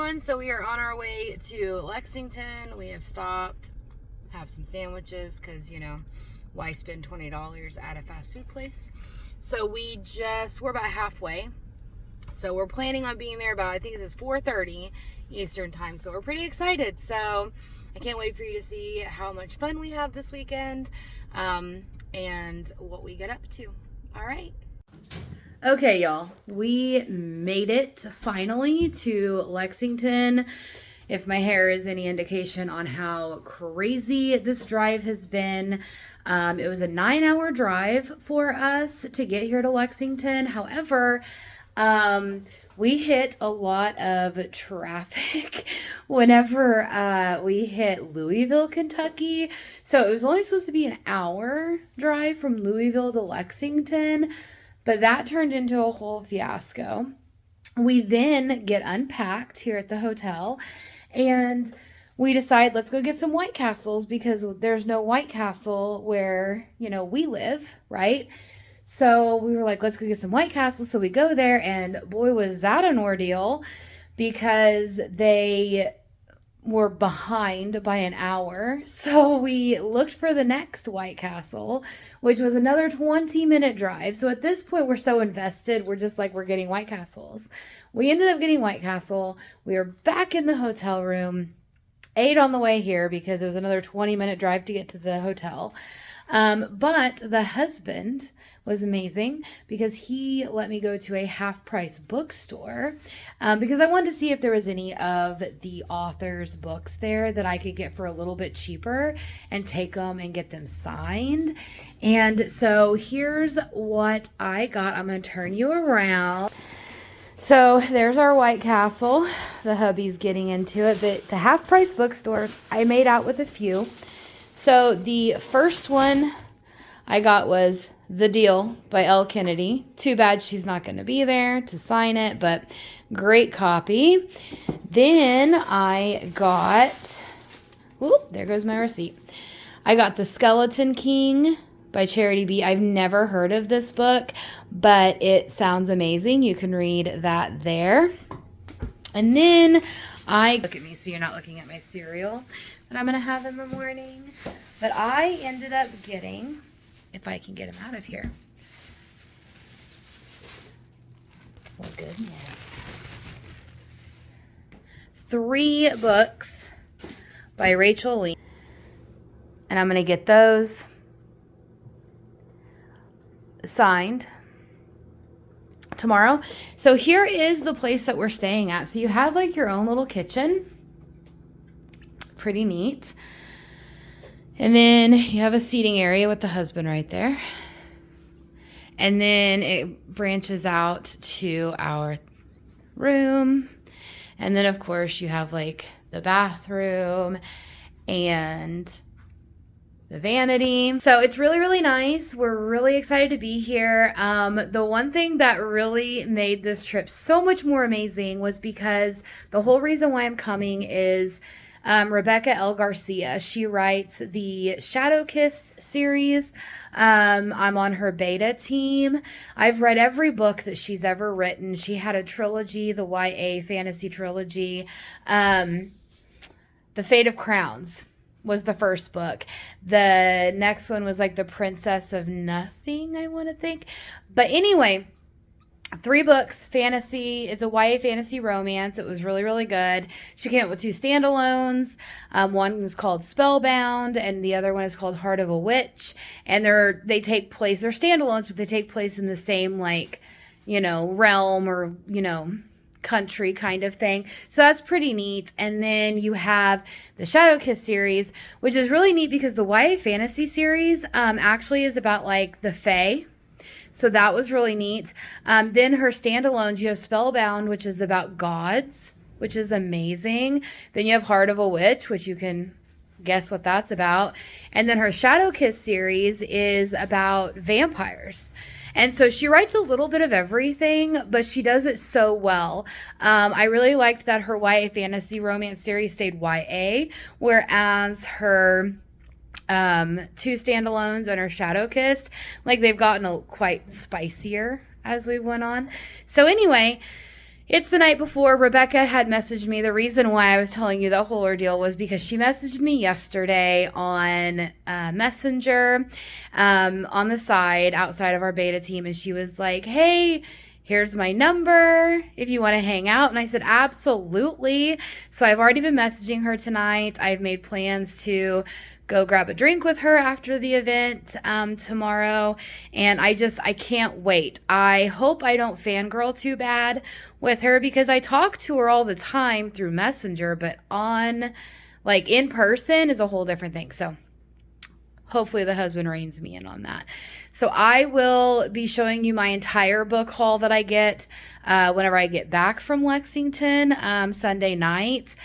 everyone. So we are on our way to Lexington. We have stopped, have some sandwiches because, you know, why spend $20 at a fast food place? So we're about halfway. So we're planning on being there about, I think it's 4:30 Eastern time. So we're pretty excited. So I can't wait for you to see how much fun we have this weekend and what we get up to. All right. Okay, y'all, we made it finally to Lexington. If my hair is any indication on how crazy this drive has been, it was a 9-hour drive for us to get here to Lexington. However, we hit a lot of traffic whenever we hit Louisville, Kentucky. So it was only supposed to be an hour drive from Louisville to Lexington. But that turned into a whole fiasco. We then get unpacked here at the hotel and we decide let's go get some White Castles because there's no White Castle where, you know, we live, right? So we were like, let's go get some White Castles. So we go there and boy, was that an ordeal because they were behind by an hour. So we looked for the next White Castle, which was another 20-minute drive. So at this point, we're so invested. We're just like, we're getting White Castles. We ended up getting White Castle. We were back in the hotel room, ate on the way here because it was another 20-minute drive to get to the hotel. But the husband was amazing because he let me go to a half-price bookstore because I wanted to see if there was any of the author's books there that I could get for a little bit cheaper and take them and get them signed. And so here's what I got. I'm going to turn you around. So there's our White Castle. The hubby's getting into it, but the half-price bookstore, I made out with a few. So the first one I got was The Deal by Elle Kennedy. Too bad she's not going to be there to sign it, but great copy. Then I got, whoop, there goes my receipt. I got The Skeleton King by Charity B. I've never heard of this book, but it sounds amazing. You can read that there. And then look at me so you're not looking at my cereal that I'm going to have in the morning. But I ended up getting, if I can get him out of here. Oh, goodness. 3 books by Rachel Lee. And I'm going to get those signed tomorrow. So here is the place that we're staying at. So you have like your own little kitchen. Pretty neat. And then you have a seating area with the husband right there. And then it branches out to our room. And then, of course, you have like the bathroom and the vanity. So it's really, really nice. We're really excited to be here. The one thing that really made this trip so much more amazing was because the whole reason why I'm coming is Rebecca L. Garcia. She writes the Shadow Kissed series. I'm on her beta team. I've read every book that she's ever written. She had a trilogy, the YA fantasy trilogy. The Fate of Crowns was the first book. The next one was like The Princess of Nothing, I want to think. But anyway, 3 books, fantasy. It's a YA fantasy romance. It was really, really good. She came up with 2 standalones. One is called Spellbound, and the other one is called Heart of a Witch. And they take place, they're standalones, but they take place in the same, like, you know, realm or, you know, country kind of thing. So that's pretty neat. And then you have the Shadow Kiss series, which is really neat because the YA fantasy series actually is about, like, the Fae. So that was really neat. Then her standalones, you have Spellbound, which is about gods, which is amazing. Then you have Heart of a Witch, which you can guess what that's about. And then her Shadow Kiss series is about vampires. And so she writes a little bit of everything, but she does it so well. I really liked that her YA fantasy romance series stayed YA, whereas her 2 standalones and her Shadow Kissed, like, they've gotten quite spicier as we went on. So anyway, It's the night before. Rebecca had messaged me. The reason why I was telling you the whole ordeal was because she messaged me yesterday on Messenger on the side outside of our beta team. And she was like, hey, here's my number if you want to hang out. And I said, absolutely. So I've already been messaging her tonight. I've made plans to go grab a drink with her after the event tomorrow. And I can't wait. I hope I don't fangirl too bad with her because I talk to her all the time through Messenger, but on like in person is a whole different thing. So hopefully the husband reins me in on that. So I will be showing you my entire book haul that I get whenever I get back from Lexington Sunday night.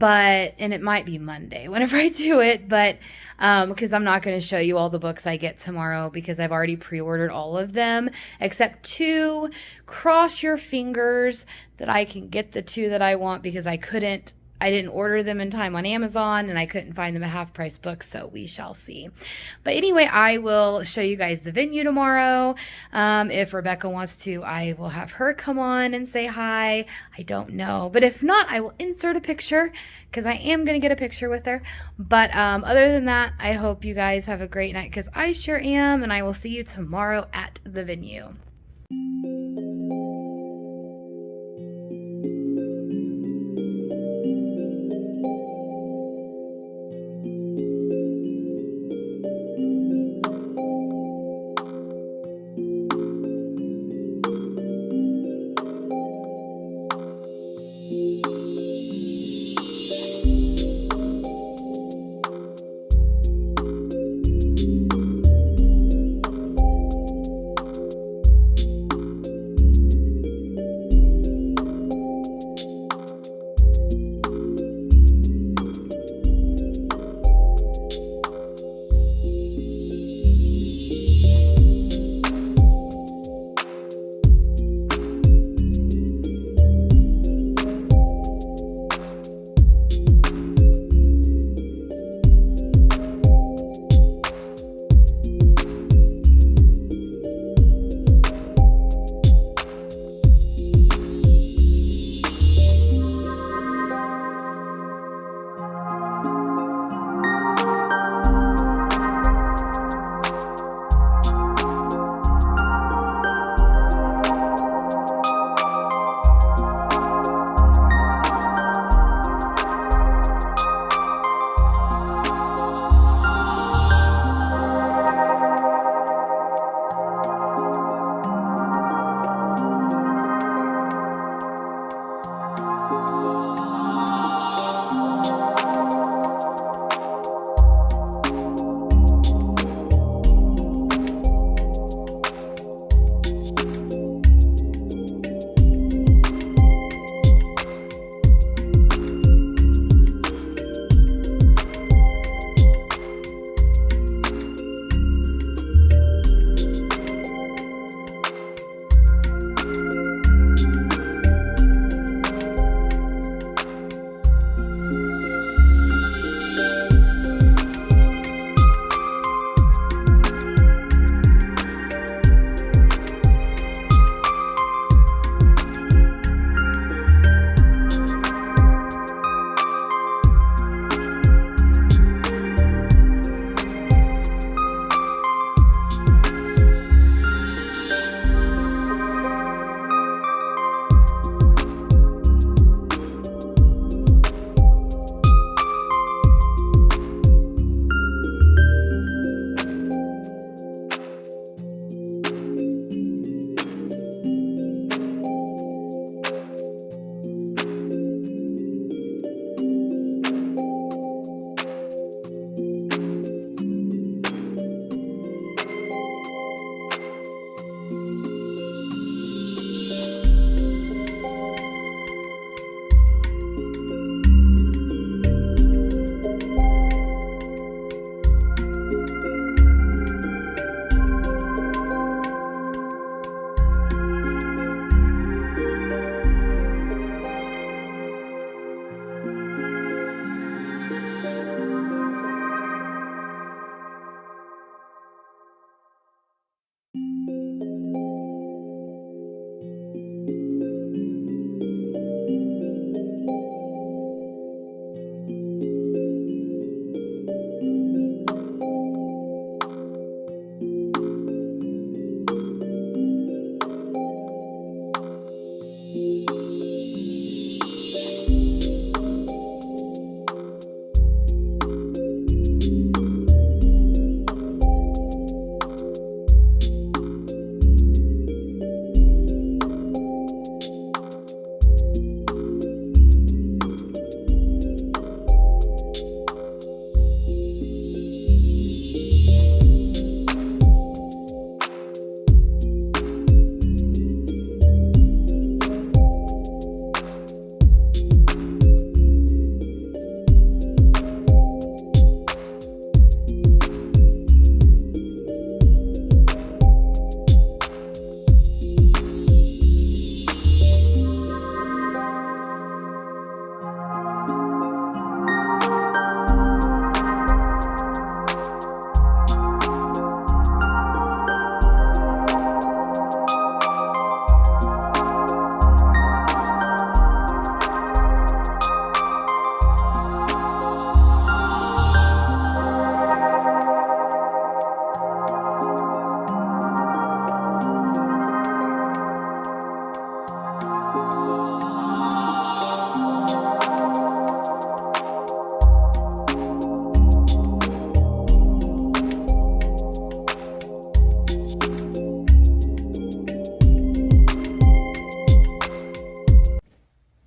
And it might be Monday whenever I do it, but because I'm not going to show you all the books I get tomorrow because I've already pre-ordered all of them except 2. Cross your fingers that I can get the 2 that I want because I didn't order them in time on Amazon and I couldn't find them at half price books, so we shall see. But anyway, I will show you guys the venue tomorrow. If Rebecca wants to, I will have her come on and say hi. I don't know. But if not, I will insert a picture because I am going to get a picture with her. But other than that, I hope you guys have a great night because I sure am, and I will see you tomorrow at the venue.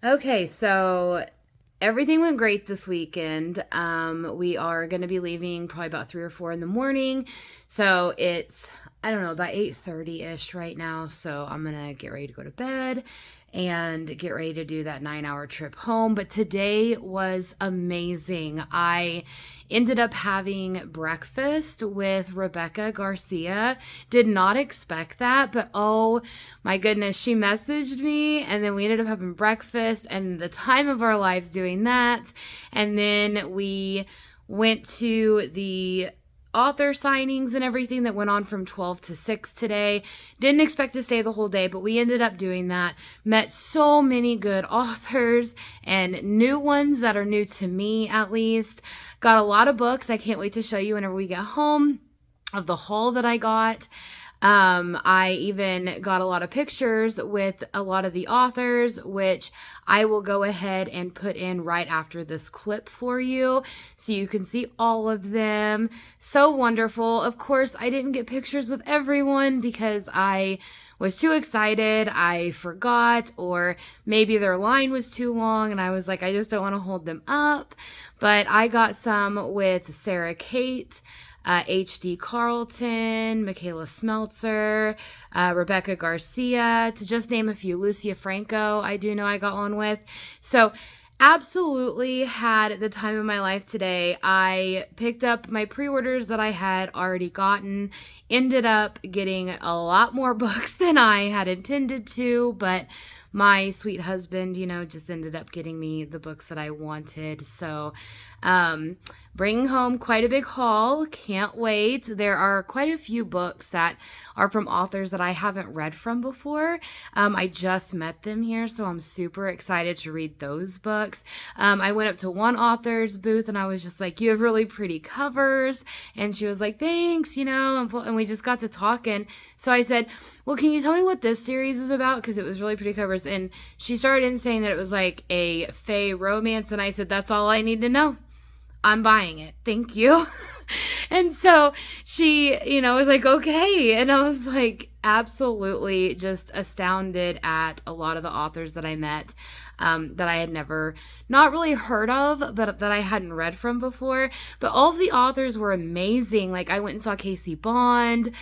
Okay, so everything went great this weekend. We are going to be leaving probably about 3 or 4 in the morning. So it's, I don't know, about 8:30-ish right now. So I'm going to get ready to go to bed and get ready to do that 9-hour trip home. But today was amazing. I ended up having breakfast with Rebecca Garcia. Did not expect that, but oh my goodness, she messaged me and then we ended up having breakfast and the time of our lives doing that. And then we went to the author signings and everything that went on from 12 to 6 today. Didn't expect to stay the whole day, but we ended up doing that. Met so many good authors and new ones that are new to me, at least. Got a lot of books. I can't wait to show you whenever we get home of the haul that I got. I even got a lot of pictures with a lot of the authors, which I will go ahead and put in right after this clip for you so you can see all of them. So wonderful. Of course, I didn't get pictures with everyone because I was too excited, I forgot, or maybe their line was too long and I was like, I just don't want to hold them up. But I got some with Sarah Kate, HD Carlton, Michaela Smeltzer, Rebecca Garcia, to just name a few. Lucia Franco, I do know I got one with. So absolutely had the time of my life today. I picked up my pre-orders that I had already gotten, ended up getting a lot more books than I had intended to, but my sweet husband, just ended up getting me the books that I wanted. So, bringing home quite a big haul. Can't wait. There are quite a few books that are from authors that I haven't read from before. I just met them here, so I'm super excited to read those books. I went up to one author's booth and I was just like, you have really pretty covers. And she was like, thanks, and we just got to talking. So I said, well, can you tell me what this series is about? Because it was really pretty covers. And she started in saying that it was like a fae romance. And I said, that's all I need to know. I'm buying it. Thank you. And so she, was like, okay. And I was like, absolutely just astounded at a lot of the authors that I met, that I had never, not really heard of, but that I hadn't read from before. But all of the authors were amazing. Like, I went and saw Casey Bond.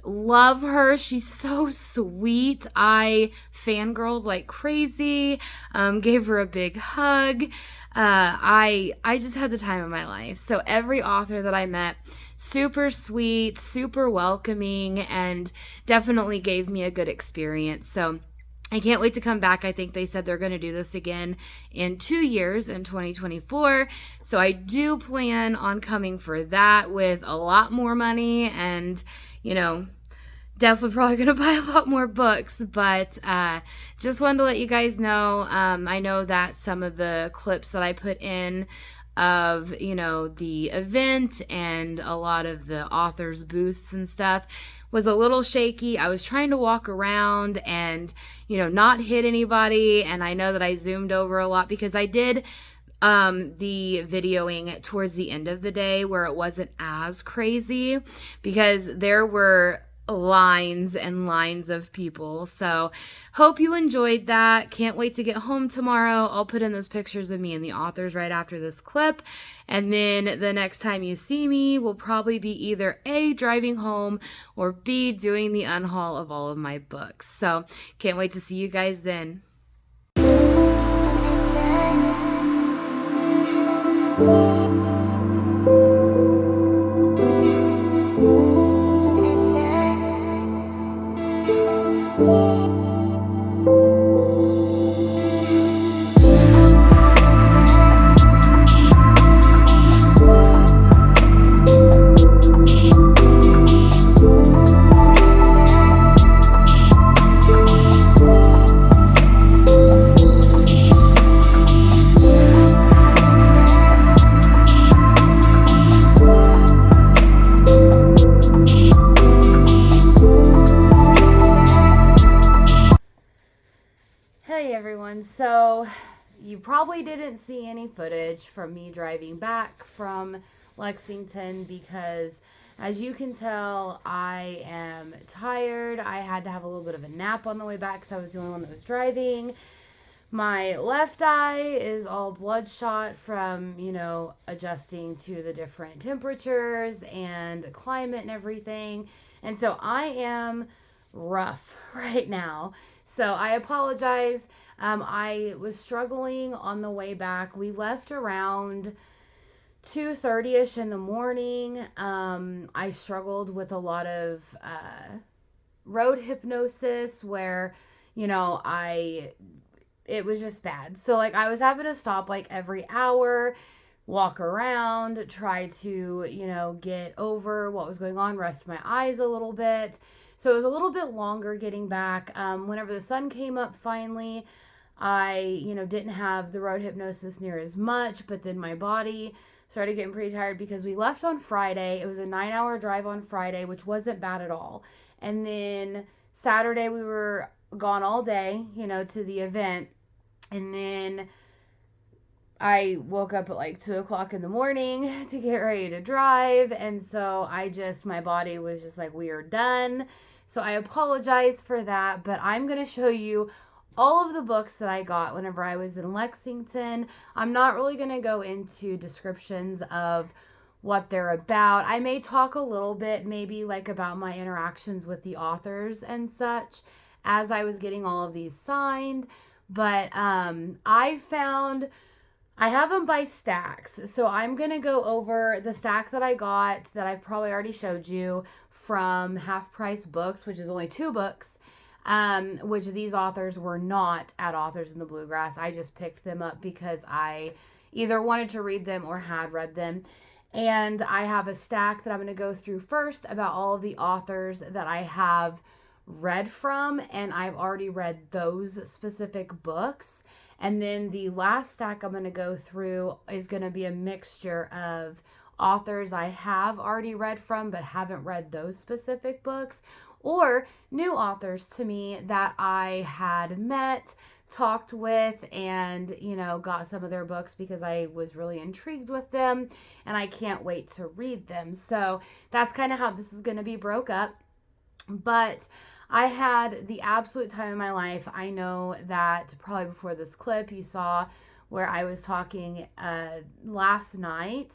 Love her. She's so sweet. I fangirled like crazy. Gave her a big hug. I just had the time of my life. So every author that I met, super sweet, super welcoming, and definitely gave me a good experience. So I can't wait to come back. I think they said they're going to do this again in 2 years, in 2024. So I do plan on coming for that with a lot more money and, definitely probably going to buy a lot more books, but just wanted to let you guys know. I know that some of the clips that I put in of, the event and a lot of the authors' booths and stuff was a little shaky. I was trying to walk around and, not hit anybody, and I know that I zoomed over a lot because I did the videoing towards the end of the day where it wasn't as crazy because there were lines and lines of people. So hope you enjoyed that. Can't wait to get home tomorrow. I'll put in those pictures of me and the authors right after this clip. And then the next time you see me will probably be either A, driving home, or B, doing the unhaul of all of my books. So can't wait to see you guys then. So you probably didn't see any footage from me driving back from Lexington because, as you can tell, I am tired. I had to have a little bit of a nap on the way back because I was the only one that was driving. My left eye is all bloodshot from, adjusting to the different temperatures and the climate and everything. And so I am rough right now. So I apologize. I was struggling on the way back. We left around 2:30ish in the morning. I struggled with a lot of road hypnosis where, it was just bad. So like I was having to stop like every hour, walk around, try to, get over what was going on, rest my eyes a little bit. So it was a little bit longer getting back. Whenever the sun came up finally, I, didn't have the road hypnosis near as much, but then my body started getting pretty tired because we left on Friday. It was a 9-hour drive on Friday, which wasn't bad at all. And then Saturday we were gone all day, to the event. And then I woke up at like 2 o'clock in the morning to get ready to drive. And so my body was just like, we are done. So I apologize for that, but I'm going to show you all of the books that I got whenever I was in Lexington. I'm not really going to go into descriptions of what they're about. I may talk a little bit maybe like about my interactions with the authors and such as I was getting all of these signed. But I have them by stacks. So I'm going to go over the stack that I got that I've probably already showed you from Half Price Books, which is only 2 books, which these authors were not at Authors in the Bluegrass. I just picked them up because I either wanted to read them or had read them. And I have a stack that I'm going to go through first about all of the authors that I have read from, and I've already read those specific books. And then the last stack I'm going to go through is going to be a mixture of authors I have already read from but haven't read those specific books, or new authors to me that I had met, talked with, and got some of their books because I was really intrigued with them and I can't wait to read them. So that's kind of how this is going to be broke up. But I had the absolute time of my life. I know that probably before this clip you saw where I was talking last night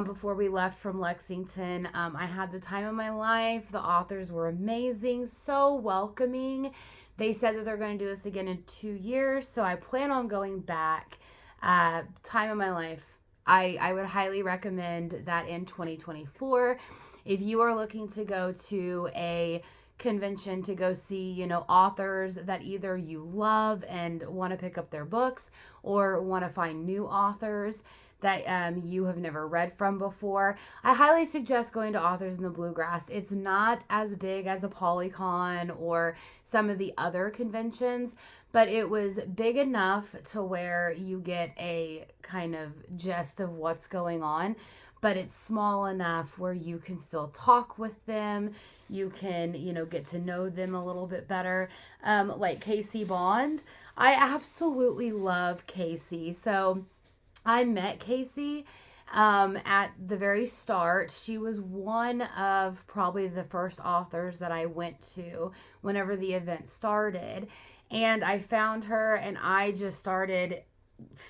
before we left from Lexington. I had the time of my life. The authors were amazing, so welcoming. They said that they're going to do this again in 2 years, so I plan on going back. Time of my life. I would highly recommend that in 2024. If you are looking to go to a convention to go see, authors that either you love and want to pick up their books, or want to find new authors that you have never read from before, I highly suggest going to Authors in the Bluegrass. It's not as big as a Polycon or some of the other conventions, but it was big enough to where you get a kind of gist of what's going on. But it's small enough where you can still talk with them. You can, get to know them a little bit better. Like Casey Bond. I absolutely love Casey. So I met Casey at the very start. She was one of probably the first authors that I went to whenever the event started. And I found her and I just started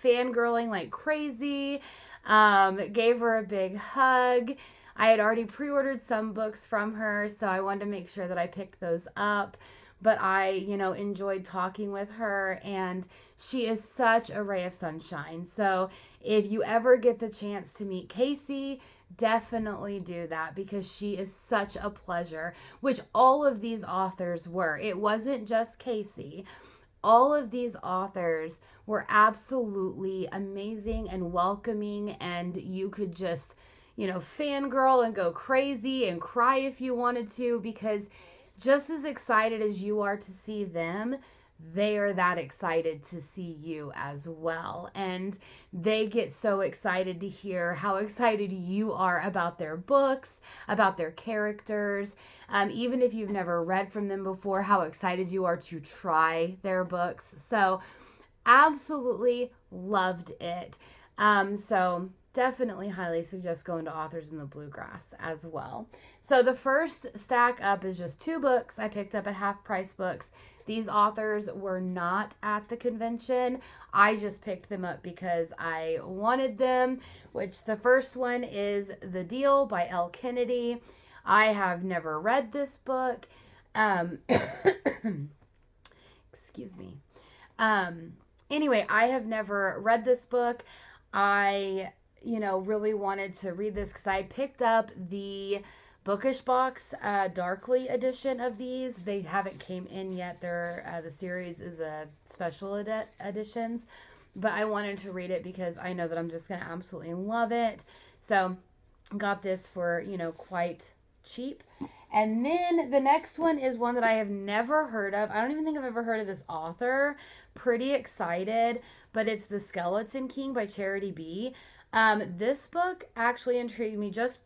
fangirling like crazy. Gave her a big hug. I had already pre-ordered some books from her, so I wanted to make sure that I picked those up. But I, enjoyed talking with her, and she is such a ray of sunshine. So if you ever get the chance to meet Casey, definitely do that because she is such a pleasure, which all of these authors were. It wasn't just Casey. All of these authors were absolutely amazing and welcoming, and you could just, fangirl and go crazy and cry if you wanted to, because just as excited as you are to see them, they are that excited to see you as well. And they get so excited to hear how excited you are about their books, about their characters. Even if you've never read from them before, how excited you are to try their books. So absolutely loved it. So definitely highly suggest going to Authors in the Bluegrass as well. So the first stack up is just 2 books I picked up at Half Price Books. These authors were not at the convention. I just picked them up because I wanted them, which the first one is The Deal by Elle Kennedy. I have never read this book. Excuse me. Anyway, I have never read this book. I, really wanted to read this because I picked up the Bookish Box Darkly edition of these. They haven't came in yet. They're the series is a special editions, but I wanted to read it because I know that I'm just gonna absolutely love it. So got this for quite cheap. And then the next one is one that I have never heard of. I don't even think I've ever heard of this author. Pretty excited, but it's The Skeleton King by Charity B. This book actually intrigued me just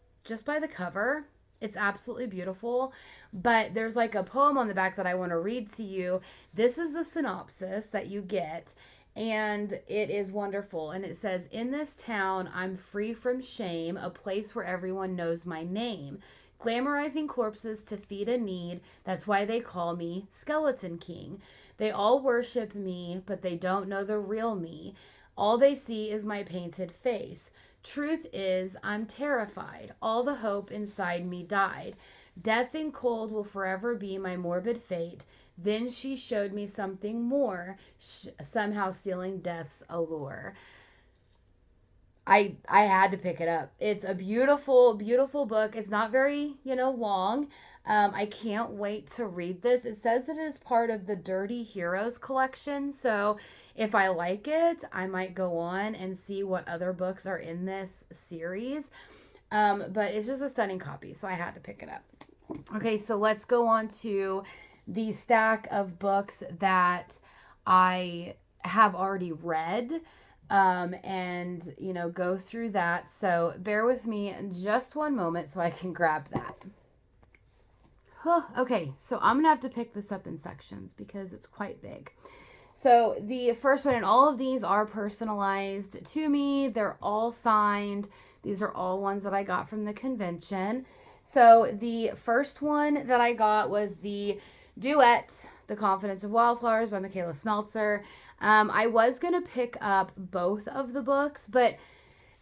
by the cover. It's absolutely beautiful, but there's like a poem on the back that I want to read to you. This is the synopsis that you get, and it is wonderful. And it says, "In this town, I'm free from shame, a place where everyone knows my name. Glamorizing corpses to feed a need, that's why they call me Skeleton King. They all worship me, but they don't know the real me. All they see is my painted face. Truth is, I'm terrified. All the hope inside me died. Death and cold will forever be my morbid fate. Then she showed me something more, somehow stealing death's allure." I had to pick it up. It's a beautiful, beautiful book. It's not very, long. I can't wait to read this. It says that it is part of the Dirty Heroes collection. So if I like it, I might go on and see what other books are in this series. But it's just a stunning copy, so I had to pick it up. Okay, so let's go on to the stack of books that I have already read. And go through that. So bear with me just one moment so I can grab that. Okay, so I'm gonna have to pick this up in sections because it's quite big. So the first one, and all of these are personalized to me. They're all signed. These are all ones that I got from the convention. So the first one that I got was the Duet, The Confidence of Wildflowers by Michaela Smeltzer. I was going to pick up both of the books, but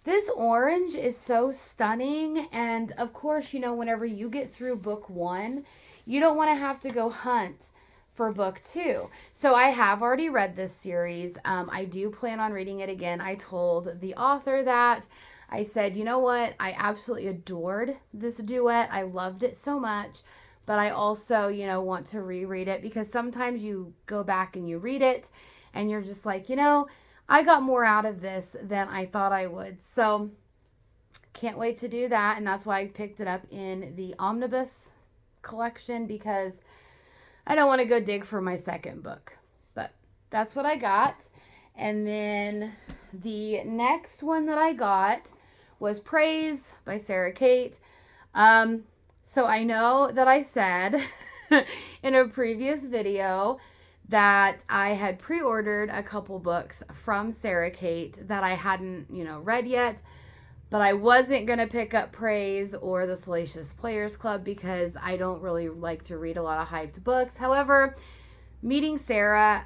this orange is so stunning. And of course, whenever you get through book 1, you don't want to have to go hunt for book 2. So I have already read this series. I do plan on reading it again. I told the author that. I said, you know what? I absolutely adored this Duet. I loved it so much. But I also, want to reread it because sometimes you go back and you read it and you're just like, I got more out of this than I thought I would. So can't wait to do that. And that's why I picked it up in the Omnibus collection because I don't want to go dig for my second book. But that's what I got. And then the next one that I got was Praise by Sarah Kate. So I know that I said in a previous video that I had pre-ordered a couple books from Sarah Kate that I hadn't, read yet, but I wasn't going to pick up Praise or the Salacious Players Club because I don't really like to read a lot of hyped books. However, meeting Sarah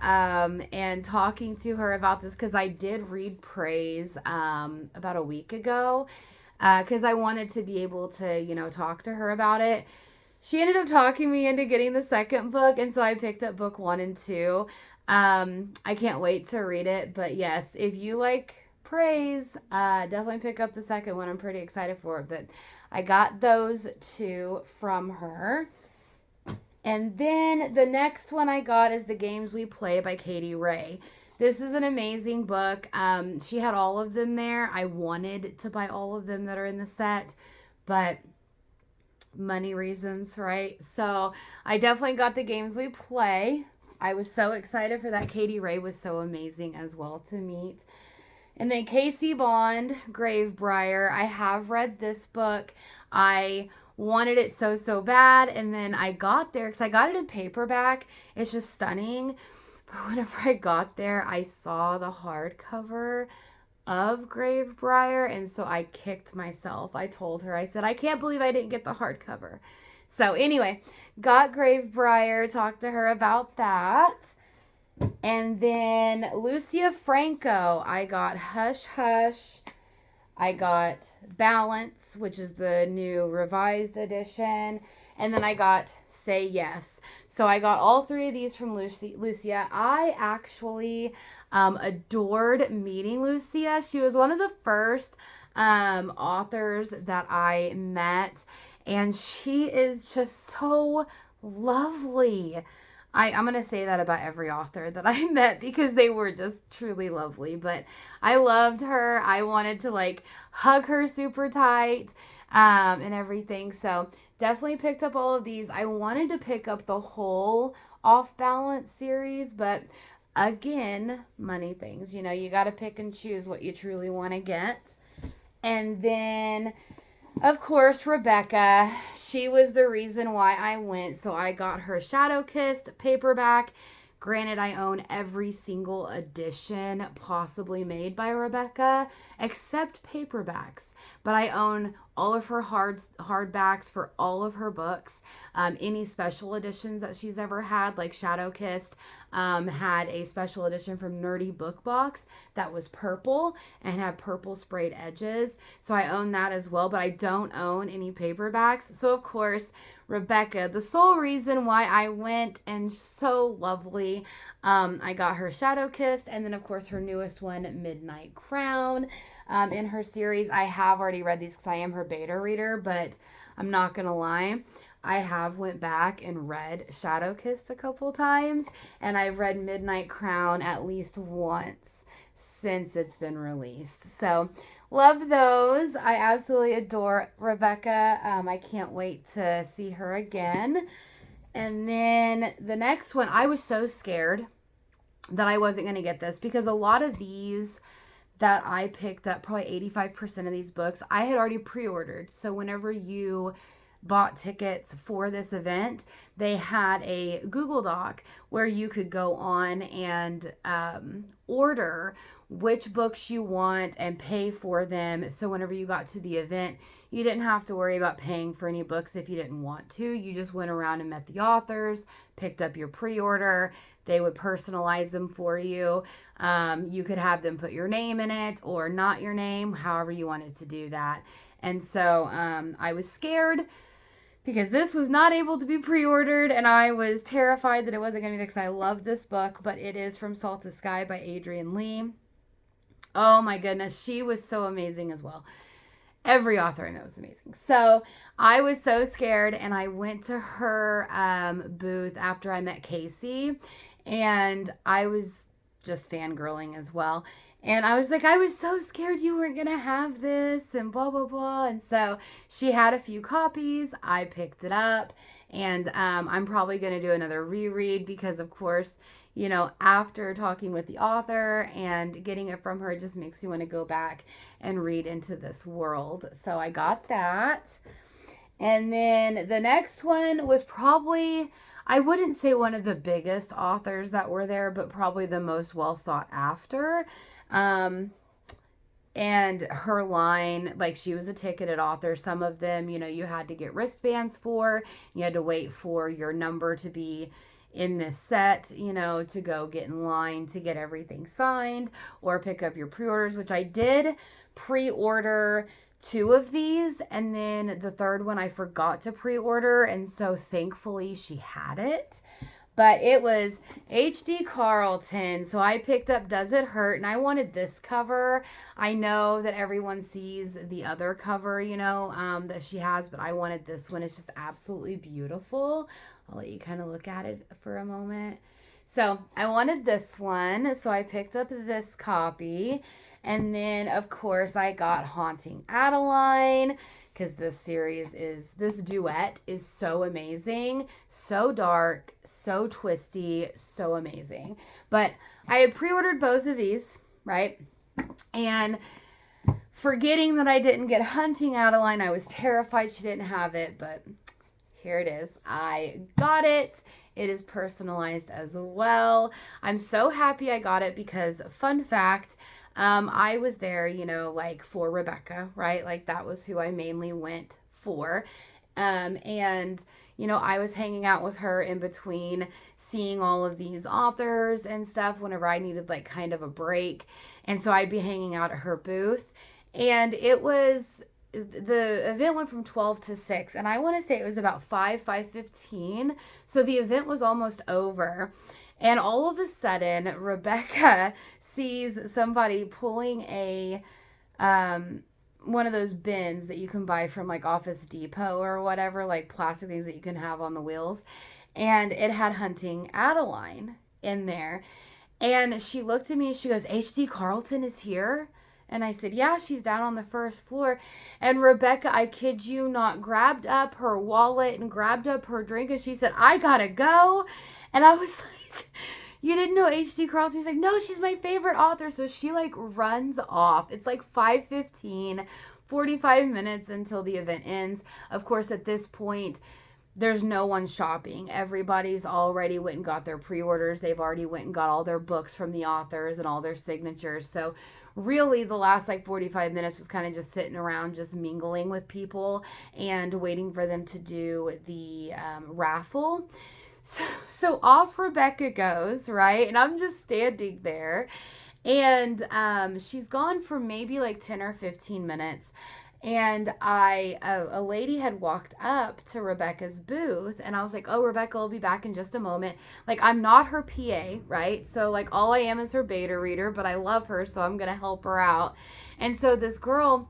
and talking to her about this, because I did read Praise about a week ago, because I wanted to be able to, talk to her about it. She ended up talking me into getting the second book, and so I picked up book 1 and 2. I can't wait to read it, but yes, if you like Praise, definitely pick up the second one. I'm pretty excited for it, but I got those 2 from her. And then the next one I got is The Games We Play by Katie Ray. This is an amazing book. She had all of them there. I wanted to buy all of them that are in the set, but money reasons, right? So I definitely got The Games We Play. I was so excited for that. Katie Ray was so amazing as well to meet. And then Casey Bond, Grave Briar. I have read this book. I wanted it so bad, and then I got there because I got it in paperback. It's just stunning. But whenever I got there, I saw the hardcover. of Grave Briar, and so I kicked myself. I told her, I said, I can't believe I didn't get the hardcover. So anyway, got Grave Briar, talked to her about that. And then Lucia Franco, I got Hush Hush. I got Balance, which is the new revised edition. And then I got Say Yes. So I got all three of these from Lucia. I actually adored meeting Lucia. She was one of the first authors that I met. And she is just so lovely. I'm going to say that about every author that I met because they were just truly lovely. But I loved her. I wanted to like hug her super tight and everything. So definitely picked up all of these. I wanted to pick up the whole Off Balance series, but again, money things. You know, you got to pick and choose what you truly want to get. And then, of course, Rebecca, she was the reason why I went. So I got her Shadow Kissed paperback. Granted, I own every single edition possibly made by Rebecca, except paperbacks. But I own all of her hardbacks for all of her books. Any special editions that she's ever had, like Shadow Kissed, had a special edition from Nerdy Book Box that was purple and had purple sprayed edges. So I own that as well, but I don't own any paperbacks. So of course, Rebecca, the sole reason why I went, and so lovely. I got her Shadow Kissed, and then of course her newest one, Midnight Crown. In her series, I have already read these because I am her beta reader, but I'm not gonna lie, I have went back and read Shadow Kissed a couple times, and I've read Midnight Crown at least once since it's been released. So love those. I absolutely adore Rebecca. I can't wait to see her again. And then the next one, I was so scared that I wasn't going to get this because a lot of these that I picked up, probably 85% of these books, I had already pre-ordered. So whenever you bought tickets for this event, they had a Google Doc where you could go on and order which books you want and pay for them. So whenever you got to the event, you didn't have to worry about paying for any books if you didn't want to. You just went around and met the authors, picked up your pre-order. They would personalize them for you. You could have them put your name in it or not your name, however you wanted to do that. And so I was scared because this was not able to be pre-ordered, and I was terrified that it wasn't going to be there because I love this book, but it is From Salt to Sky by Adrian Lee. Oh my goodness, she was so amazing as well. Every author I know is amazing. So I was so scared, and I went to her booth after I met Casey, and I was just fangirling as well. And I was like, I was so scared you weren't going to have this and blah, blah, blah. And so she had a few copies. I picked it up. And I'm probably going to do another reread because, of course, you know, after talking with the author and getting it from her, it just makes you want to go back and read into this world. So I got that. And then the next one was probably, I wouldn't say one of the biggest authors that were there, but probably the most well sought after. And her line, like, she was a ticketed author. Some of them, you know, you had to get wristbands for. You had to wait for your number to be in this set, you know, to go get in line to get everything signed or pick up your pre-orders, which I did pre-order 2 of these, and then the third one I forgot to pre-order, and so thankfully she had it. But it was H.D. Carlton, so I picked up Does It Hurt? And I wanted this cover. I know that everyone sees the other cover, you know, that she has, but I wanted this one. It's just absolutely beautiful. I'll let you kind of look at it for a moment. So I wanted this one, so I picked up this copy. And then, of course, I got Haunting Adeline, because this duet is so amazing, so dark, so twisty, so amazing. But I had pre-ordered both of these, right? And forgetting that I didn't get Hunting Adeline, I was terrified she didn't have it, but here it is. I got it. It is personalized as well. I'm so happy I got it because, fun fact, I was there, you know, like for Rebecca, right? Like that was who I mainly went for. And, you know, I was hanging out with her in between seeing all of these authors and stuff whenever I needed like kind of a break. And so I'd be hanging out at her booth. And it was, the event went from 12 to 6, and I want to say it was about 5:15. So the event was almost over. And all of a sudden, Rebecca sees somebody pulling a one of those bins that you can buy from like Office Depot or whatever, like plastic things that you can have on the wheels. And it had Hunting Adeline in there. And she looked at me and she goes, "HD Carlton is here?" And I said, "Yeah, she's down on the first floor." And Rebecca, I kid you not, grabbed up her wallet and grabbed up her drink and she said, "I gotta go." And I was like, "You didn't know HD Carlton?" She's like, "No, she's my favorite author." So she like runs off. It's like 5:15, 45 minutes until the event ends. Of course, at this point, there's no one shopping. Everybody's already went and got their pre-orders. They've already went and got all their books from the authors and all their signatures. So really the last like 45 minutes was kind of just sitting around, just mingling with people and waiting for them to do the raffle. So off Rebecca goes, right? And I'm just standing there. And she's gone for maybe like 10 or 15 minutes. And a lady had walked up to Rebecca's booth, and I was like, "Oh, Rebecca will be back in just a moment." Like, I'm not her PA, right? So, like, all I am is her beta reader, but I love her, so I'm going to help her out. And so this girl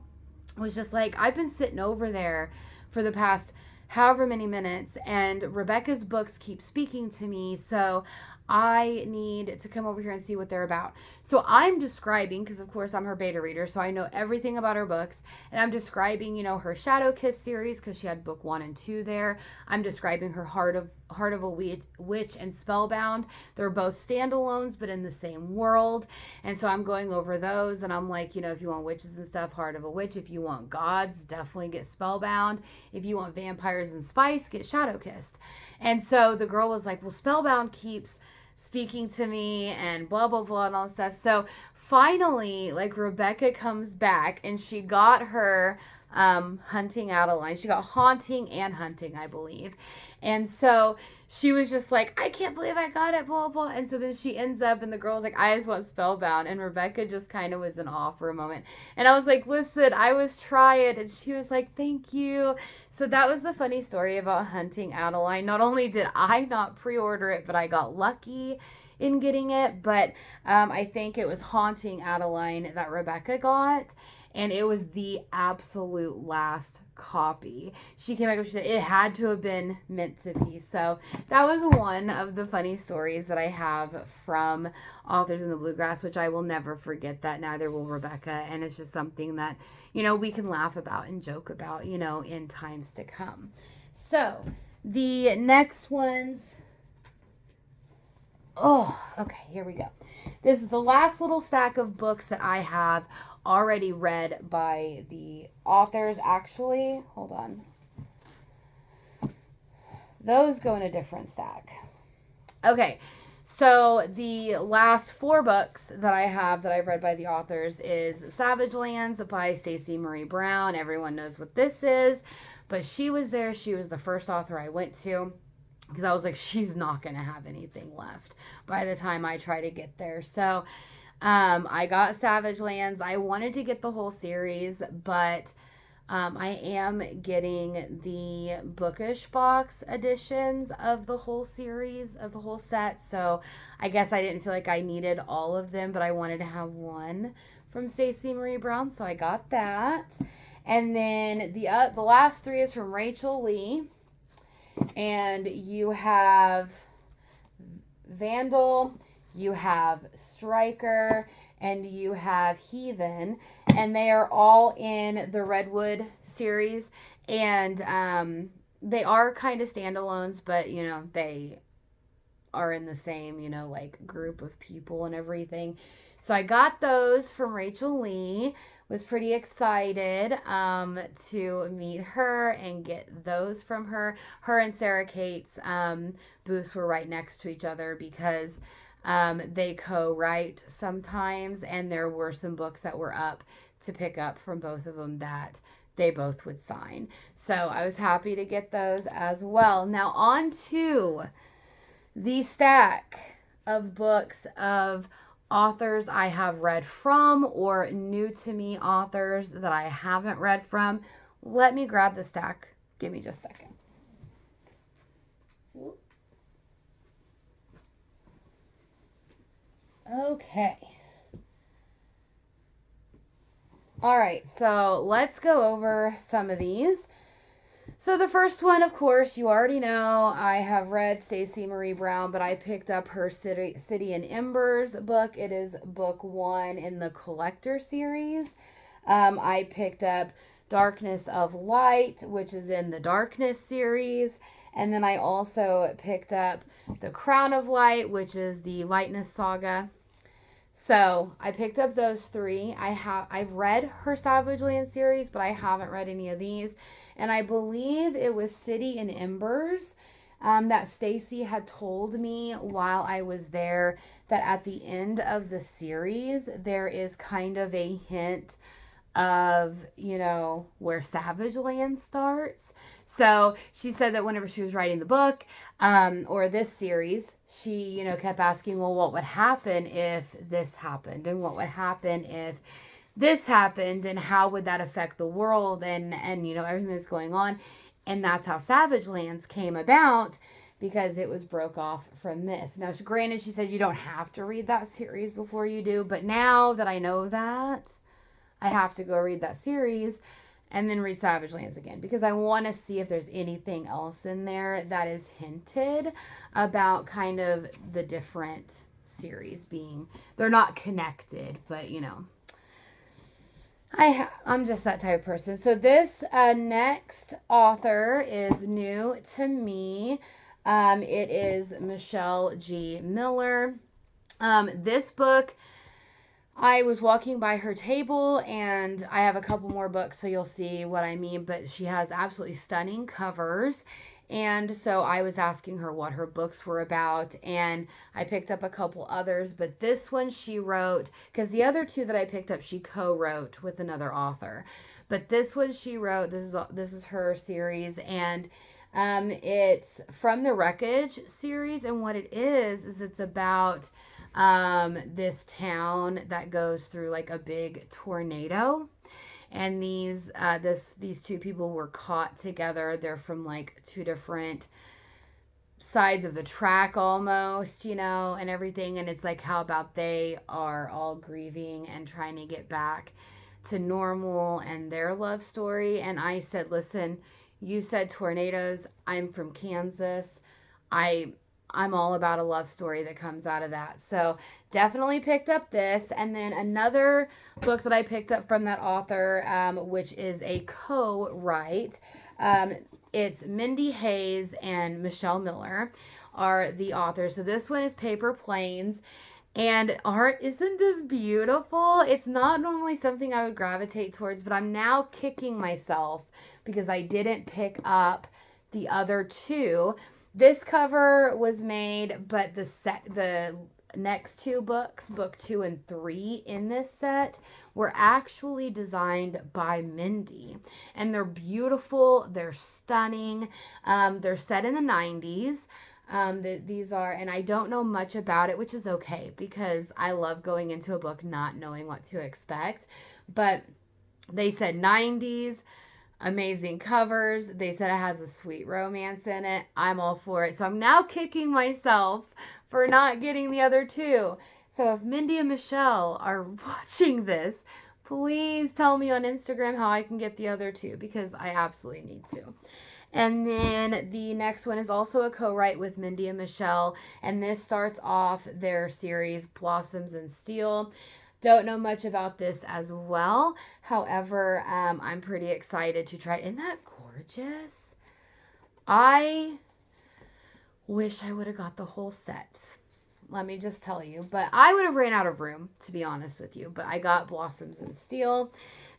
was just like, "I've been sitting over there for the past however many minutes, and Rebecca's books keep speaking to me, so I need to come over here and see what they're about." So I'm describing, because of course I'm her beta reader, so I know everything about her books, and I'm describing, you know, her Shadow Kiss series, because she had book 1 and 2 there. I'm describing her Heart of a Witch and Spellbound. They're both standalones, but in the same world. And so I'm going over those, and I'm like, you know, if you want witches and stuff, Heart of a Witch. If you want gods, definitely get Spellbound. If you want vampires and spice, get Shadow Kissed. And so the girl was like, "Well, Spellbound keeps speaking to me," and blah, blah, blah, and all that stuff. So finally, like, Rebecca comes back, and she got her Hunting Adeline. She got Haunting and Hunting, I believe. And so she was just like, "I can't believe I got it, blah, blah." And so then she ends up, and the girl was like, "I just want Spellbound." And Rebecca just kind of was in awe for a moment. And I was like, "Listen, I was trying." And she was like, "Thank you." So that was the funny story about Hunting Adeline. Not only did I not pre-order it, but I got lucky in getting it. But I think it was Haunting Adeline that Rebecca got. And it was the absolute last copy. She came back and she said it had to have been meant to be. So that was one of the funny stories that I have from Authors in the Bluegrass, which I will never forget. That neither will Rebecca. And it's just something that, you know, we can laugh about and joke about, you know, in times to come. So the next ones. Oh, okay, here we go. This is the last little stack of books that I have already read by the authors. Actually, hold on. Those go in a different stack. Okay, so the last 4 books that I have that I've read by the authors is Savage Lands by Stacy Marie Brown. Everyone knows what this is, but she was there. She was the first author I went to, because I was like, she's not going to have anything left by the time I try to get there. So I got Savage Lands. I wanted to get the whole series, but I am getting the bookish box editions of the whole series, of the whole set. So I guess I didn't feel like I needed all of them, but I wanted to have one from Stacy Marie Brown, so I got that. And then the last 3 is from Rachel Lee. And you have Vandal, you have Striker, and you have Heathen. And they are all in the Redwood series. And they are kind of standalones, but, you know, they are in the same, you know, like group of people and everything. So I got those from Rachel Lee. Was pretty excited to meet her and get those from her. Her and Sarah Kate's booths were right next to each other because They co-write sometimes, and there were some books that were up to pick up from both of them that they both would sign. So I was happy to get those as well. Now on to the stack of books of authors I have read from or new to me authors that I haven't read from. Let me grab the stack. Give me just a second. Okay. All right, so let's go over some of these. So the first one, of course, you already know. I have read Stacy Marie Brown, but I picked up her City in Embers book. It is book 1 in the Collector series. I picked up Darkness of Light, which is in the Darkness series. And then I also picked up The Crown of Light, which is the Lightness saga. So I picked up those 3. I've read her Savage Land series, but I haven't read any of these. And I believe it was City in Embers that Stacy had told me while I was there that at the end of the series, there is kind of a hint of, you know, where Savage Land starts. So she said that whenever she was writing the book or this series, she, you know, kept asking, well, what would happen if this happened? And what would happen if this happened? And how would that affect the world? And you know, everything that's going on. And that's how Savage Lands came about, because it was broke off from this. Now, granted, she said you don't have to read that series before you do. But now that I know that, I have to go read that series and then read Savage Lands again, because I want to see if there's anything else in there that is hinted about kind of the different series being, they're not connected, but you know, I'm just that type of person. So this next author is new to me. It is Michelle G. Miller. This book, I was walking by her table, and I have a couple more books, so you'll see what I mean, but she has absolutely stunning covers. And so I was asking her what her books were about, and I picked up a couple others, but this one she wrote, because the other 2 that I picked up, she co-wrote with another author. But this one she wrote, this is her series, and it's from the Wreckage series, and what it is it's about this town that goes through like a big tornado, and these 2 people were caught together. They're from like 2 different sides of the track almost, you know, and everything. And it's like how about they are all grieving and trying to get back to normal and their love story. And I said, listen, you said tornadoes. I'm from Kansas. I'm all about a love story that comes out of that. So definitely picked up this. And then another book that I picked up from that author, which is a co-write. It's Mindy Hayes and Michelle Miller are the authors. So this one is Paper Planes. And isn't this beautiful? It's not normally something I would gravitate towards, but I'm now kicking myself because I didn't pick up the other 2. This cover was made, but the next 2 books, book 2 and 3 in this set, were actually designed by Mindy. And they're beautiful. They're stunning. They're set in the 90s. These are, and I don't know much about it, which is okay, because I love going into a book not knowing what to expect. But they said 90s. Amazing covers. They said it has a sweet romance in it. I'm all for it. So I'm now kicking myself for not getting the other 2. So if Mindy and Michelle are watching this, please tell me on Instagram how I can get the other 2, because I absolutely need to. And then the next one is also a co-write with Mindy and Michelle. And this starts off their series, Blossoms and Steel. Don't know much about this as well. However, I'm pretty excited to try it. Isn't that gorgeous? I wish I would have got the whole set. Let me just tell you. But I would have ran out of room, to be honest with you. But I got Blossoms and Steel.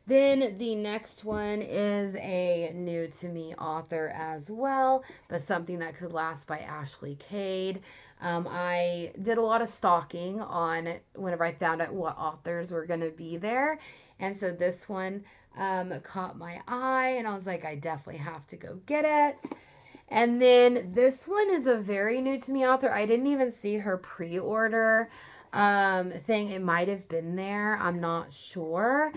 Then the next one is a new to me author as well, but something that could last by Ashley Cade. I did a lot of stalking on whenever I found out what authors were going to be there. And so this one caught my eye, and I was like, I definitely have to go get it. And then this one is a very new to me author. I didn't even see her pre-order thing. It might have been there. I'm not sure.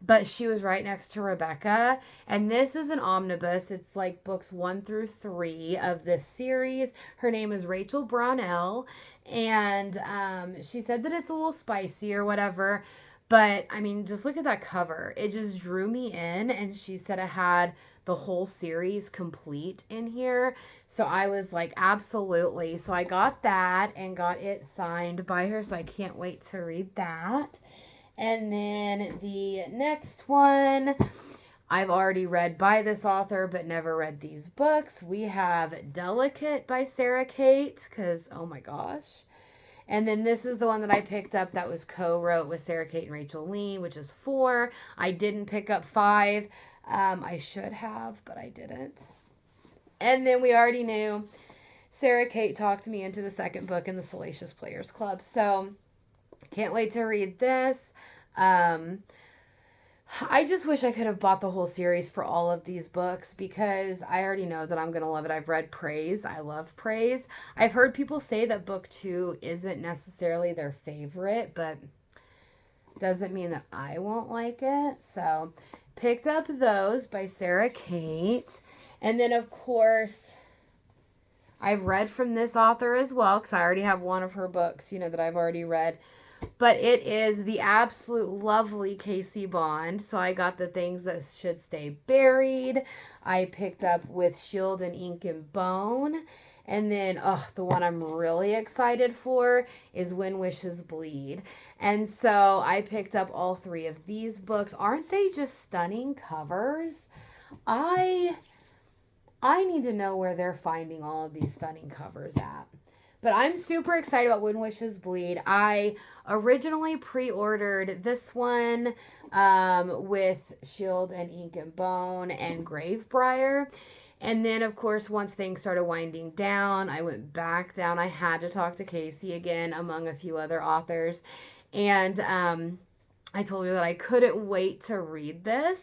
But she was right next to Rebecca. And this is an omnibus. It's like books 1 through 3 of this series. Her name is Rachel Brownell. And she said that it's a little spicy or whatever. But, I mean, just look at that cover. It just drew me in. And she said it had the whole series complete in here. So I was like, absolutely. So I got that and got it signed by her. So I can't wait to read that. And then the next one, I've already read by this author, but never read these books. We have Delicate by Sarah Kate, because, oh my gosh. And then this is the one that I picked up that was co-wrote with Sarah Kate and Rachel Lee, which is 4. I didn't pick up 5. I should have, but I didn't. And then we already knew Sarah Kate talked me into the second book in the Salacious Players Club. So can't wait to read this. I just wish I could have bought the whole series for all of these books because I already know that I'm going to love it. I've read Praise. I love Praise. I've heard people say that book 2 isn't necessarily their favorite, but doesn't mean that I won't like it. So picked up those by Sarah Kate. And then, of course, I've read from this author as well because I already have one of her books, that I've already read. But it is the absolute lovely Casey Bond. So I got the Things That Should Stay Buried. I picked up With Shield and Ink and Bone. And then, the one I'm really excited for is When Wishes Bleed. And so I picked up all 3 of these books. Aren't they just stunning covers? I need to know where they're finding all of these stunning covers at. But I'm super excited about When Wishes Bleed. I originally pre-ordered this one with Shield and Ink and Bone and Briar. And then, of course, once things started winding down, I went back down. I had to talk to Casey again, among a few other authors. And I told her that I couldn't wait to read this.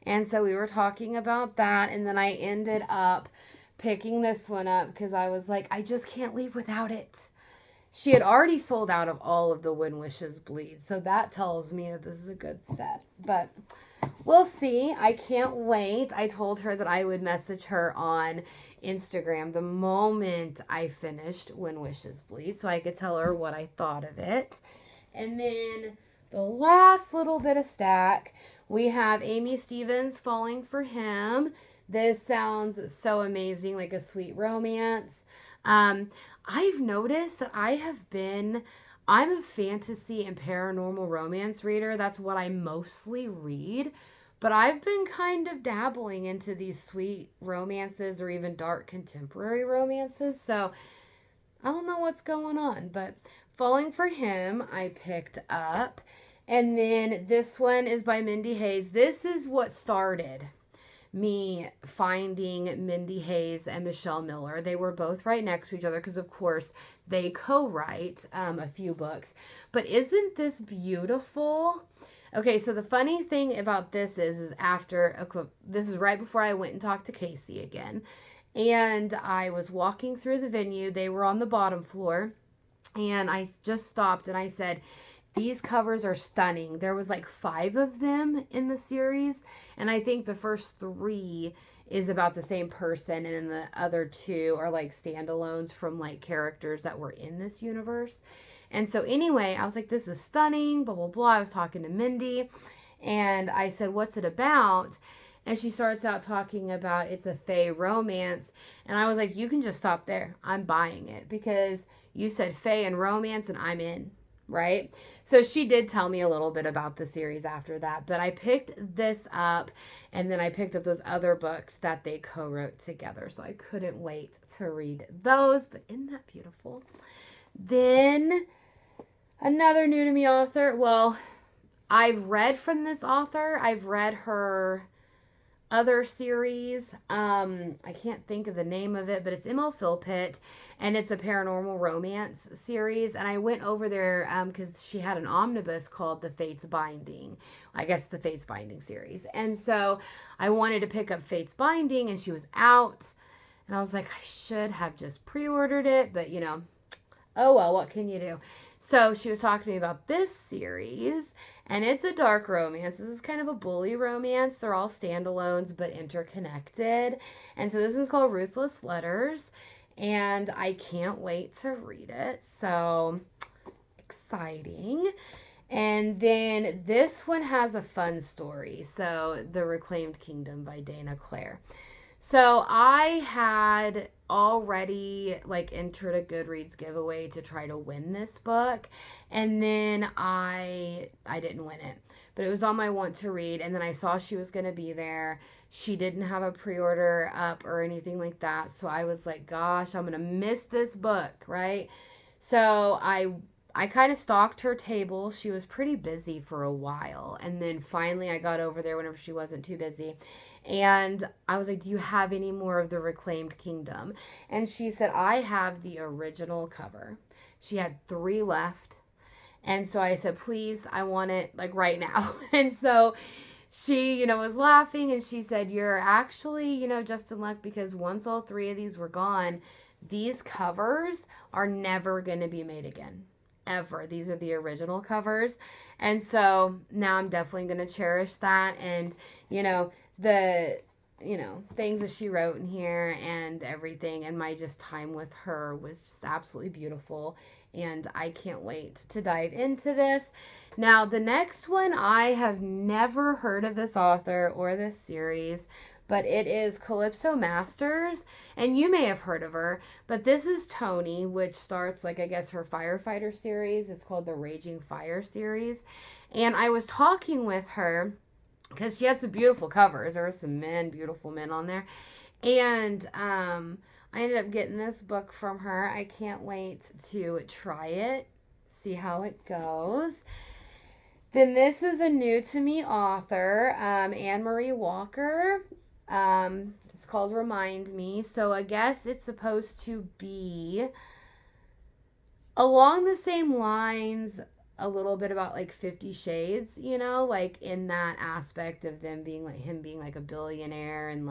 And so we were talking about that. And then I ended up picking this one up because I was like, I just can't leave without it. She had already sold out of all of the When Wishes Bleed. So that tells me that this is a good set. But we'll see. I can't wait. I told her that I would message her on Instagram the moment I finished When Wishes Bleed so I could tell her what I thought of it. And then the last little bit of stack, we have Amy Stevens' Falling for Him. This sounds so amazing, like a sweet romance. I've noticed that I'm a fantasy and paranormal romance reader. That's what I mostly read. But I've been kind of dabbling into these sweet romances or even dark contemporary romances. So I don't know what's going on. But Falling for Him, I picked up. And then this one is by Mindy Hayes. This is what started me finding Mindy Hayes and Michelle Miller. They were both right next to each other because, of course, they co-write a few books. But isn't this beautiful? Okay, so the funny thing about this is this was right before I went and talked to Casey again. And I was walking through the venue. They were on the bottom floor. And I just stopped and I said, these covers are stunning. There was like 5 of them in the series. And I think the first 3 is about the same person. And then the other 2 are like standalones from like characters that were in this universe. And so anyway, I was like, this is stunning, blah, blah, blah. I was talking to Mindy. And I said, what's it about? And she starts out talking about it's a fae romance. And I was like, you can just stop there. I'm buying it. Because you said fae and romance and I'm in. Right? So she did tell me a little bit about the series after that, but I picked this up and then I picked up those other books that they co-wrote together. So I couldn't wait to read those, but isn't that beautiful? Then another new to me author. Well, I've read from this author. I've read her other series. I can't think of the name of it, but it's M.O. Phillips, and it's a paranormal romance series. And I went over there because she had an omnibus called The Fates Binding. I guess the Fates Binding series. And so I wanted to pick up Fates Binding, and she was out. And I was like, I should have just pre-ordered it, but you know, oh well, what can you do? So she was talking to me about this series, and it's a dark romance. This is kind of a bully romance. They're all standalones, but interconnected. And so this is called Ruthless Letters, and I can't wait to read it. So exciting. And then this one has a fun story. So The Reclaimed Kingdom by Dana Clare. So I had already like entered a Goodreads giveaway to try to win this book, and then I didn't win it, but it was on my want to read, and then I saw she was going to be there. She didn't have a pre-order up or anything like that, so I was like, gosh, I'm going to miss this book, right? So I kind of stalked her table. She was pretty busy for a while, and then finally I got over there whenever she wasn't too busy. And I was like, do you have any more of The Reclaimed Kingdom? And she said, I have the original cover. She had 3 left. And so I said, please, I want it like right now. And so she, was laughing, and she said, you're actually, just in luck, because once all 3 of these were gone, these covers are never going to be made again. Ever. These are the original covers. And so now I'm definitely going to cherish that. And, the things that she wrote in here and everything, and my just time with her was just absolutely beautiful, and I can't wait to dive into this. Now the next one, I have never heard of this author or this series, but it is Calypso Masters, and you may have heard of her, but this is Tony, which starts I guess her firefighter series. It's called the Raging Fire series. And I was talking with her because she had some beautiful covers. There were some beautiful men on there. And I ended up getting this book from her. I can't wait to try it, see how it goes. Then this is a new to me author, AnneMarie Walker. It's called Remind Me. So I guess it's supposed to be along the same lines, a little bit about 50 Shades, in that aspect of them being him being a billionaire and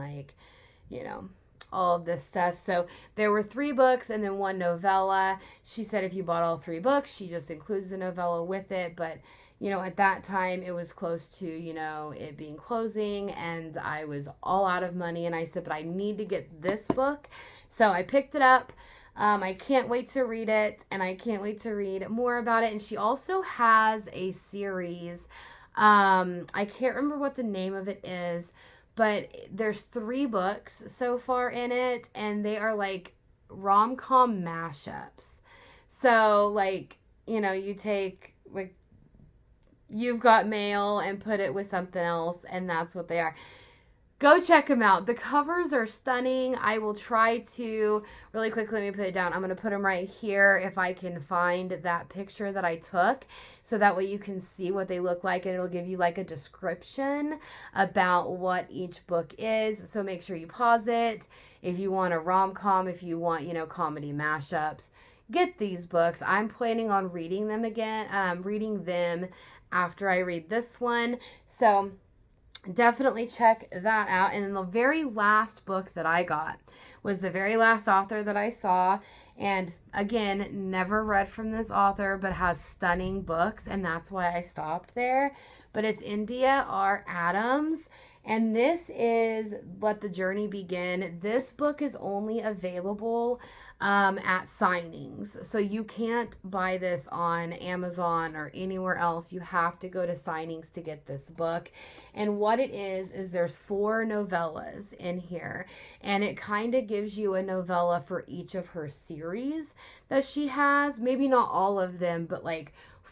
all of this stuff. So there were 3 books and then 1 novella. She said if you bought all 3 books, she just includes the novella with it. But, at that time it was close to, it being closing, and I was all out of money, and I said, but I need to get this book. So I picked it up. I can't wait to read it, and I can't wait to read more about it. And she also has a series. I can't remember what the name of it is, but there's 3 books so far in it, and they are rom-com mashups. So you take You've Got Mail and put it with something else, and that's what they are. Go check them out. The covers are stunning. I will try to, really quickly, let me put it down. I'm going to put them right here if I can find that picture that I took, so that way you can see what they look like, and it'll give you a description about what each book is. So make sure you pause it. If you want a rom-com, if you want, comedy mashups, get these books. I'm planning on reading them after I read this one. So definitely check that out. And then the very last book that I got was the very last author that I saw. And again, never read from this author, but has stunning books, and that's why I stopped there. But it's India R. Adams, and this is Let the Journey Begin. This book is only available at signings. So you can't buy this on Amazon or anywhere else. You have to go to signings to get this book. And what it is there's 4 novellas in here. And it kind of gives you a novella for each of her series that she has. Maybe not all of them, but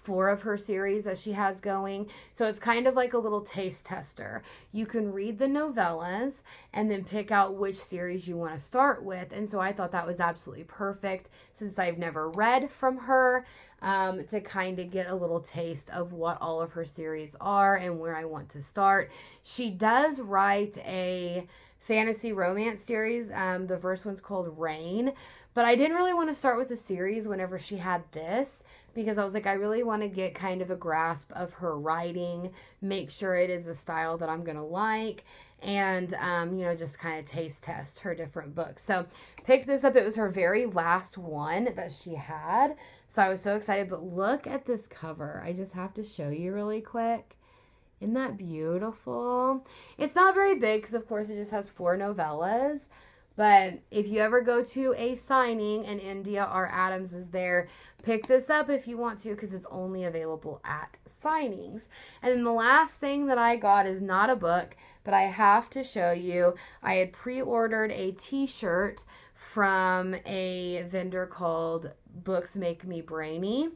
4 of her series that she has going. So it's kind of like a little taste tester. You can read the novellas and then pick out which series you want to start with. And so I thought that was absolutely perfect, since I've never read from her, to kind of get a little taste of what all of her series are and where I want to start. She does write a fantasy romance series. The first one's called Rain, but I didn't really want to start with a series whenever she had this, because I was like, I really want to get kind of a grasp of her writing, make sure it is a style that I'm going to like, and, just kind of taste test her different books. So picked this up. It was her very last one that she had. So I was so excited, but look at this cover. I just have to show you really quick. Isn't that beautiful? It's not very big because, of course, it just has 4 novellas. But if you ever go to a signing and India R. Adams is there, pick this up if you want to, because it's only available at signings. And then the last thing that I got is not a book, but I have to show you. I had pre-ordered a t-shirt from a vendor called Books Make Me Brainy.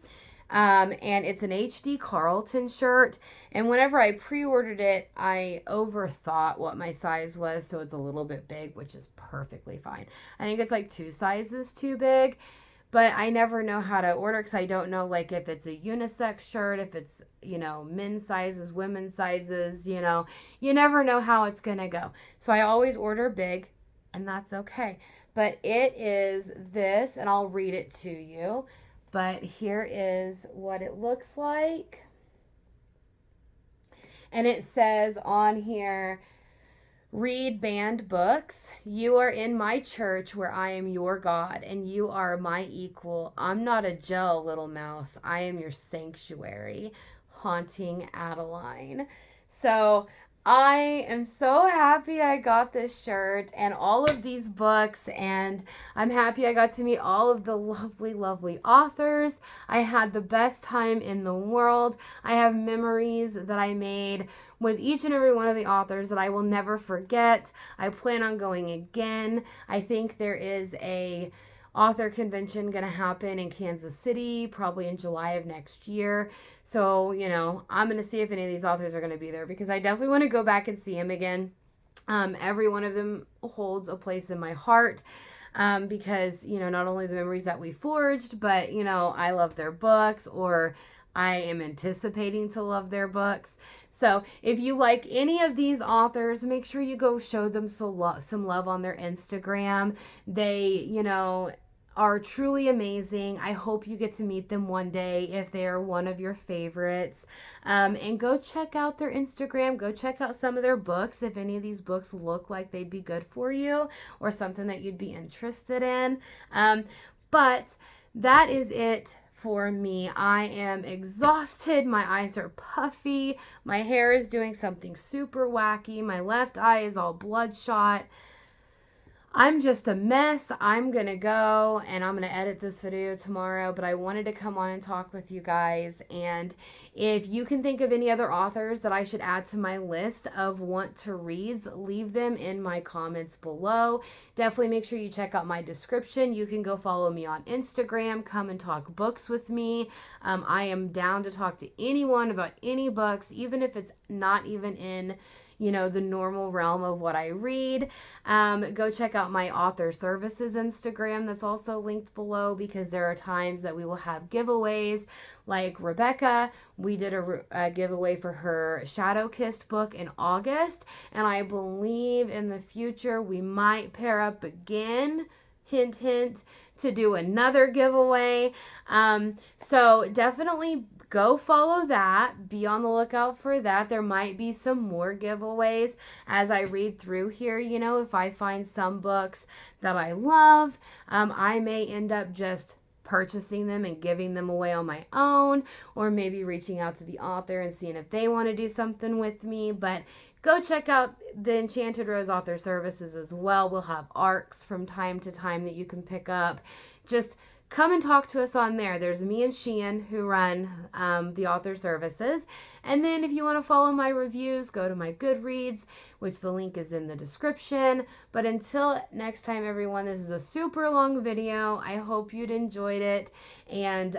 And it's an HD Carlton shirt. And whenever I pre-ordered it, I overthought what my size was, so it's a little bit big, which is perfectly fine. I think it's like 2 sizes too big, but I never know how to order, because I don't know, like, if it's a unisex shirt, if it's, men's sizes, women's sizes, you never know how it's gonna go. So I always order big, and that's okay. But it is this, and I'll read it to you. But here is what it looks like. And it says on here, read banned books. You are in my church where I am your God, and you are my equal. I'm not a gel, little mouse. I am your sanctuary. Haunting Adeline. So I am so happy I got this shirt and all of these books, and I'm happy I got to meet all of the lovely, lovely authors. I had the best time in the world. I have memories that I made with each and every one of the authors that I will never forget. I plan on going again. I think there is a author convention going to happen in Kansas City, probably in July of next year. So, I'm going to see if any of these authors are going to be there, because I definitely want to go back and see them again. Every one of them holds a place in my heart, because, not only the memories that we forged, but, I love their books, or I am anticipating to love their books. So if you like any of these authors, make sure you go show them some love on their Instagram. They, are truly amazing. I hope you get to meet them one day if they are one of your favorites. And go check out their Instagram. Go check out some of their books if any of these books look like they'd be good for you or something that you'd be interested in. But that is it for me. I am exhausted. My eyes are puffy. My hair is doing something super wacky. My left eye is all bloodshot. I'm just a mess. I'm going to go and I'm going to edit this video tomorrow, but I wanted to come on and talk with you guys. And if you can think of any other authors that I should add to my list of want to reads, leave them in my comments below. Definitely make sure you check out my description. You can go follow me on Instagram. Come and talk books with me. I am down to talk to anyone about any books, even if it's not even in the normal realm of what I read. Go check out my author services Instagram. That's also linked below, because there are times that we will have giveaways. Like Rebecca, we did a giveaway for her Shadow Kissed book in August. And I believe in the future we might pair up again. Hint, hint, to do another giveaway. So definitely go follow that. Be on the lookout for that. There might be some more giveaways as I read through here. If I find some books that I love, I may end up just purchasing them and giving them away on my own, or maybe reaching out to the author and seeing if they want to do something with me. But go check out the Enchanted Rose Author Services as well. We'll have arcs from time to time that you can pick up. Just come and talk to us on there. There's me and Sheehan who run the author services. And then if you want to follow my reviews, go to my Goodreads, which the link is in the description. But until next time, everyone, this is a super long video. I hope you'd enjoyed it. And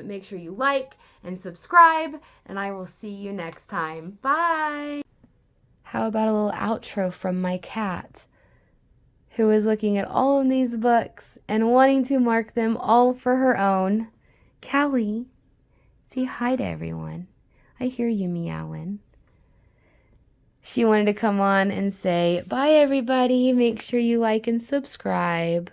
make sure you like and subscribe. And I will see you next time. Bye. How about a little outro from my cat, who is looking at all of these books and wanting to mark them all for her own. Callie, say hi to everyone. I hear you meowing. She wanted to come on and say, bye everybody, make sure you like and subscribe.